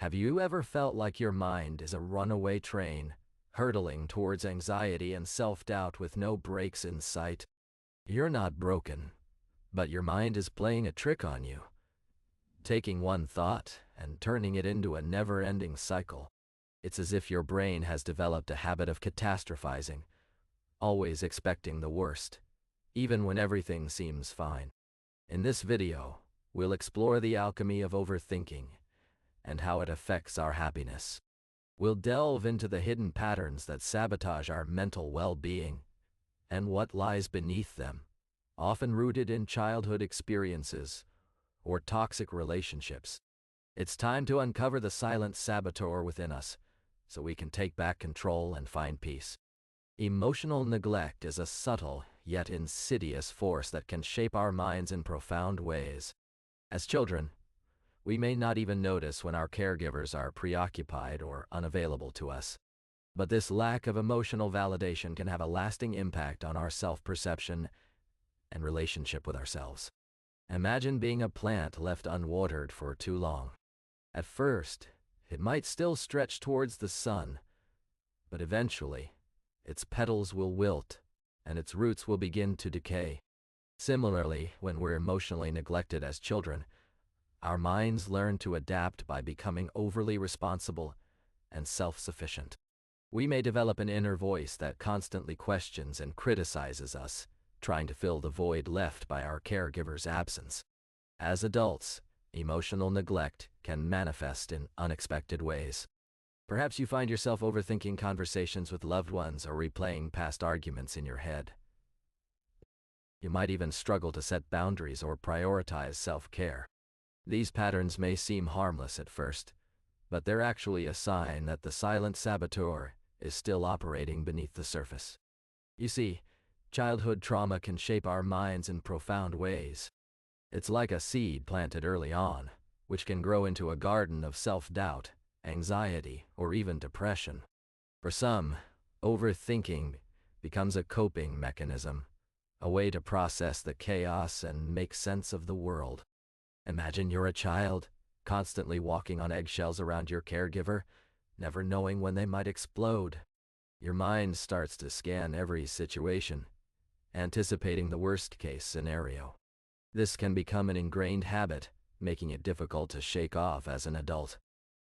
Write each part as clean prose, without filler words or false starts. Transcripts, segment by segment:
Have you ever felt like your mind is a runaway train, hurtling towards anxiety and self-doubt with no brakes in sight? You're not broken, but your mind is playing a trick on you, taking one thought and turning it into a never-ending cycle. It's as if your brain has developed a habit of catastrophizing, always expecting the worst, even when everything seems fine. In this video, we'll explore the alchemy of overthinking and how it affects our happiness. We'll delve into the hidden patterns that sabotage our mental well-being and what lies beneath them, often rooted in childhood experiences or toxic relationships. It's time to uncover the silent saboteur within us so we can take back control and find peace. Emotional neglect is a subtle yet insidious force that can shape our minds in profound ways. As children, we may not even notice when our caregivers are preoccupied or unavailable to us. But this lack of emotional validation can have a lasting impact on our self-perception and relationship with ourselves. Imagine being a plant left unwatered for too long. At first, it might still stretch towards the sun, but eventually, its petals will wilt and its roots will begin to decay. Similarly, when we're emotionally neglected as children, our minds learn to adapt by becoming overly responsible and self-sufficient. We may develop an inner voice that constantly questions and criticizes us, trying to fill the void left by our caregiver's absence. As adults, emotional neglect can manifest in unexpected ways. Perhaps you find yourself overthinking conversations with loved ones or replaying past arguments in your head. You might even struggle to set boundaries or prioritize self-care. These patterns may seem harmless at first, but they're actually a sign that the silent saboteur is still operating beneath the surface. You see, childhood trauma can shape our minds in profound ways. It's like a seed planted early on, which can grow into a garden of self-doubt, anxiety, or even depression. For some, overthinking becomes a coping mechanism, a way to process the chaos and make sense of the world. Imagine you're a child, constantly walking on eggshells around your caregiver, never knowing when they might explode. Your mind starts to scan every situation, anticipating the worst-case scenario. This can become an ingrained habit, making it difficult to shake off as an adult.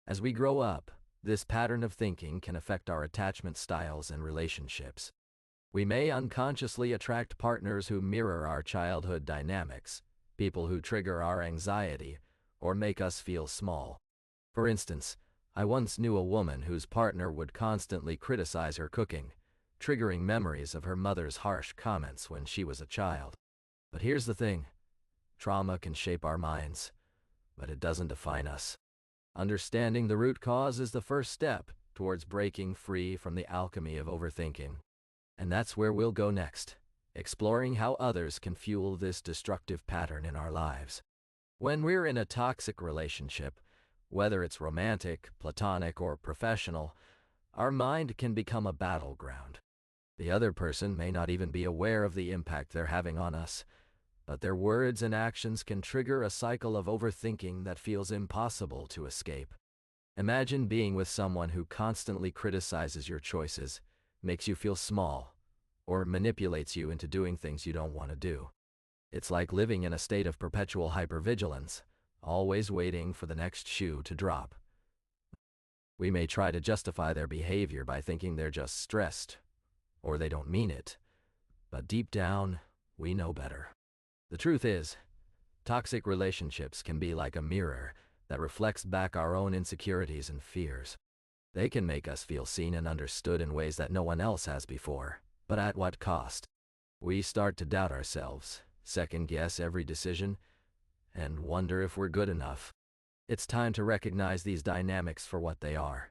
As we grow up, this pattern of thinking can affect our attachment styles and relationships. We may unconsciously attract partners who mirror our childhood dynamics, people who trigger our anxiety or make us feel small. For instance, I once knew a woman whose partner would constantly criticize her cooking, triggering memories of her mother's harsh comments when she was a child. But here's the thing: trauma can shape our minds, but it doesn't define us. Understanding the root cause is the first step towards breaking free from the alchemy of overthinking. And that's where we'll go next, exploring how others can fuel this destructive pattern in our lives. When we're in a toxic relationship, whether it's romantic, platonic, or professional, our mind can become a battleground. The other person may not even be aware of the impact they're having on us, but their words and actions can trigger a cycle of overthinking that feels impossible to escape. Imagine being with someone who constantly criticizes your choices, makes you feel small, or manipulates you into doing things you don't want to do. It's like living in a state of perpetual hypervigilance, always waiting for the next shoe to drop. We may try to justify their behavior by thinking they're just stressed, or they don't mean it, but deep down, we know better. The truth is, toxic relationships can be like a mirror that reflects back our own insecurities and fears. They can make us feel seen and understood in ways that no one else has before, but at what cost? We start to doubt ourselves, second-guess every decision, and wonder if we're good enough. It's time to recognize these dynamics for what they are: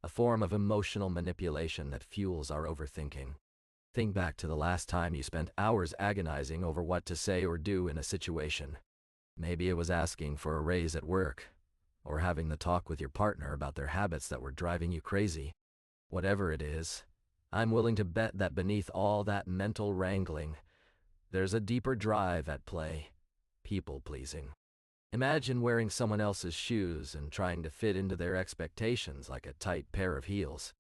a form of emotional manipulation that fuels our overthinking. Think back to the last time you spent hours agonizing over what to say or do in a situation. Maybe it was asking for a raise at work, or having the talk with your partner about their habits that were driving you crazy. Whatever it is, I'm willing to bet that beneath all that mental wrangling, there's a deeper drive at play: people-pleasing. Imagine wearing someone else's shoes and trying to fit into their expectations like a tight pair of heels.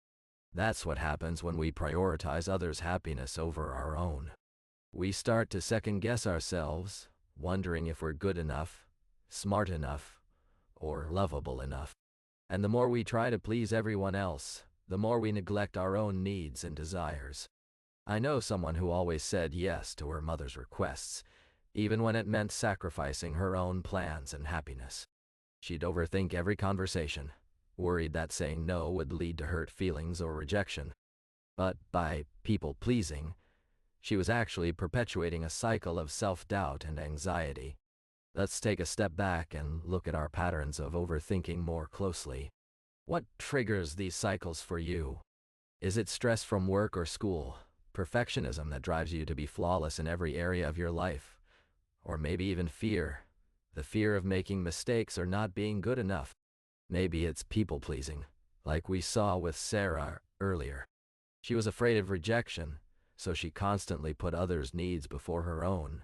That's what happens when we prioritize others' happiness over our own. We start to second-guess ourselves, wondering if we're good enough, smart enough, or lovable enough. And the more we try to please everyone else, the more we neglect our own needs and desires. I know someone who always said yes to her mother's requests, even when it meant sacrificing her own plans and happiness. She'd overthink every conversation, worried that saying no would lead to hurt feelings or rejection. But by people-pleasing, she was actually perpetuating a cycle of self-doubt and anxiety. Let's take a step back and look at our patterns of overthinking more closely. What triggers these cycles for you? Is it stress from work or school, perfectionism that drives you to be flawless in every area of your life? Or maybe even fear, the fear of making mistakes or not being good enough? Maybe it's people-pleasing, like we saw with Sarah earlier. She was afraid of rejection, so she constantly put others' needs before her own,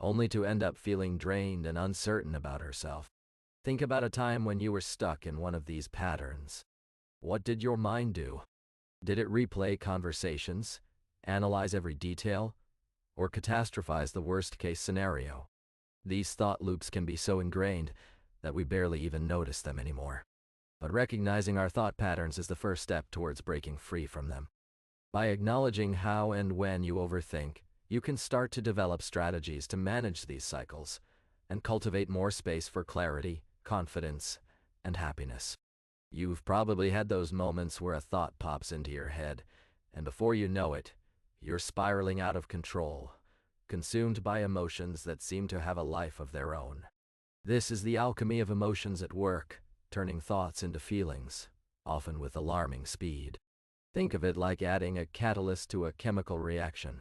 only to end up feeling drained and uncertain about herself. Think about a time when you were stuck in one of these patterns. What did your mind do? Did it replay conversations, analyze every detail, or catastrophize the worst-case scenario? These thought loops can be so ingrained that we barely even notice them anymore. But recognizing our thought patterns is the first step towards breaking free from them. By acknowledging how and when you overthink, you can start to develop strategies to manage these cycles and cultivate more space for clarity, confidence, and happiness. You've probably had those moments where a thought pops into your head, and before you know it, you're spiraling out of control, consumed by emotions that seem to have a life of their own. This is the alchemy of emotions at work, turning thoughts into feelings, often with alarming speed. Think of it like adding a catalyst to a chemical reaction.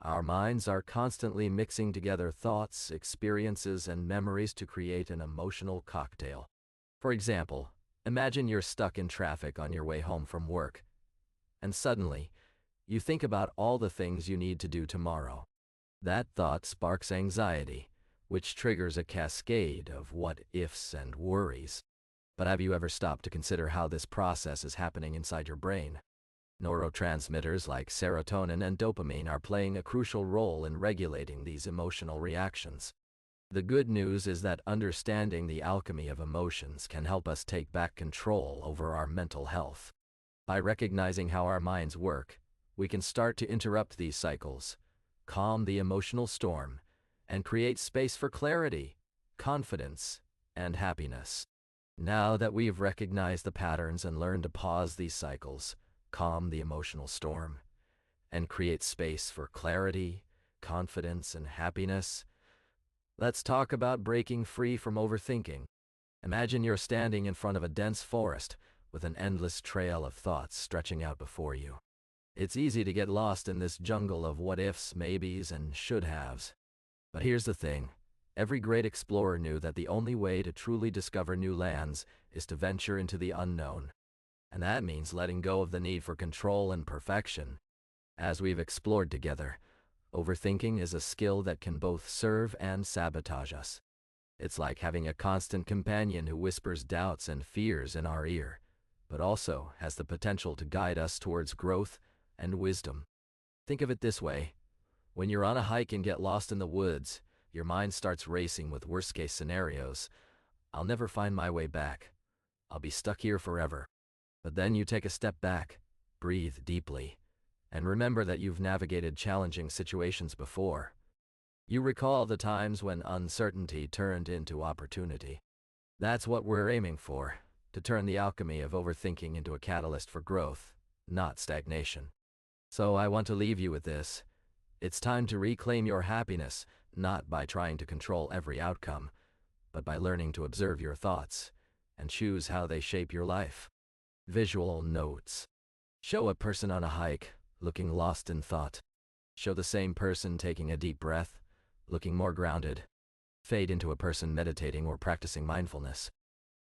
Our minds are constantly mixing together thoughts, experiences, and memories to create an emotional cocktail. For example, imagine you're stuck in traffic on your way home from work, and suddenly, you think about all the things you need to do tomorrow. That thought sparks anxiety, which triggers a cascade of what-ifs and worries. But have you ever stopped to consider how this process is happening inside your brain? Neurotransmitters like serotonin and dopamine are playing a crucial role in regulating these emotional reactions. The good news is that understanding the alchemy of emotions can help us take back control over our mental health. By recognizing how our minds work, we can start to interrupt these cycles, calm the emotional storm, and create space for clarity, confidence, and happiness. Now that we've recognized the patterns and learned to pause these cycles, calm the emotional storm, and create space for clarity, confidence, and happiness, let's talk about breaking free from overthinking. Imagine you're standing in front of a dense forest with an endless trail of thoughts stretching out before you. It's easy to get lost in this jungle of what-ifs, maybes, and should-haves. But here's the thing. Every great explorer knew that the only way to truly discover new lands is to venture into the unknown. And that means letting go of the need for control and perfection. As we've explored together, overthinking is a skill that can both serve and sabotage us. It's like having a constant companion who whispers doubts and fears in our ear, but also has the potential to guide us towards growth and wisdom. Think of it this way. When you're on a hike and get lost in the woods, your mind starts racing with worst-case scenarios. I'll never find my way back. I'll be stuck here forever. But then you take a step back, breathe deeply, and remember that you've navigated challenging situations before. You recall the times when uncertainty turned into opportunity. That's what we're aiming for, to turn the alchemy of overthinking into a catalyst for growth, not stagnation. So I want to leave you with this. It's time to reclaim your happiness, not by trying to control every outcome, but by learning to observe your thoughts and choose how they shape your life. Visual notes. Show a person on a hike, looking lost in thought. Show the same person taking a deep breath, looking more grounded. Fade into a person meditating or practicing mindfulness.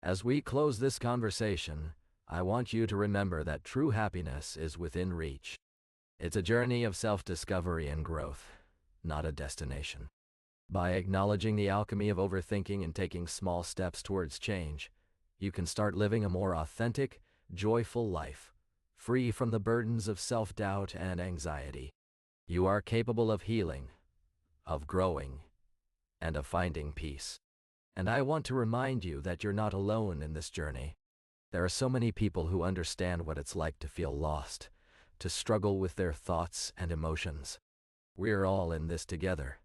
As we close this conversation, I want you to remember that true happiness is within reach. It's a journey of self-discovery and growth, not a destination. By acknowledging the alchemy of overthinking and taking small steps towards change, you can start living a more authentic, joyful life, free from the burdens of self-doubt and anxiety. You are capable of healing, of growing, and of finding peace. And I want to remind you that you're not alone in this journey. There are so many people who understand what it's like to feel lost, to struggle with their thoughts and emotions. We're all in this together.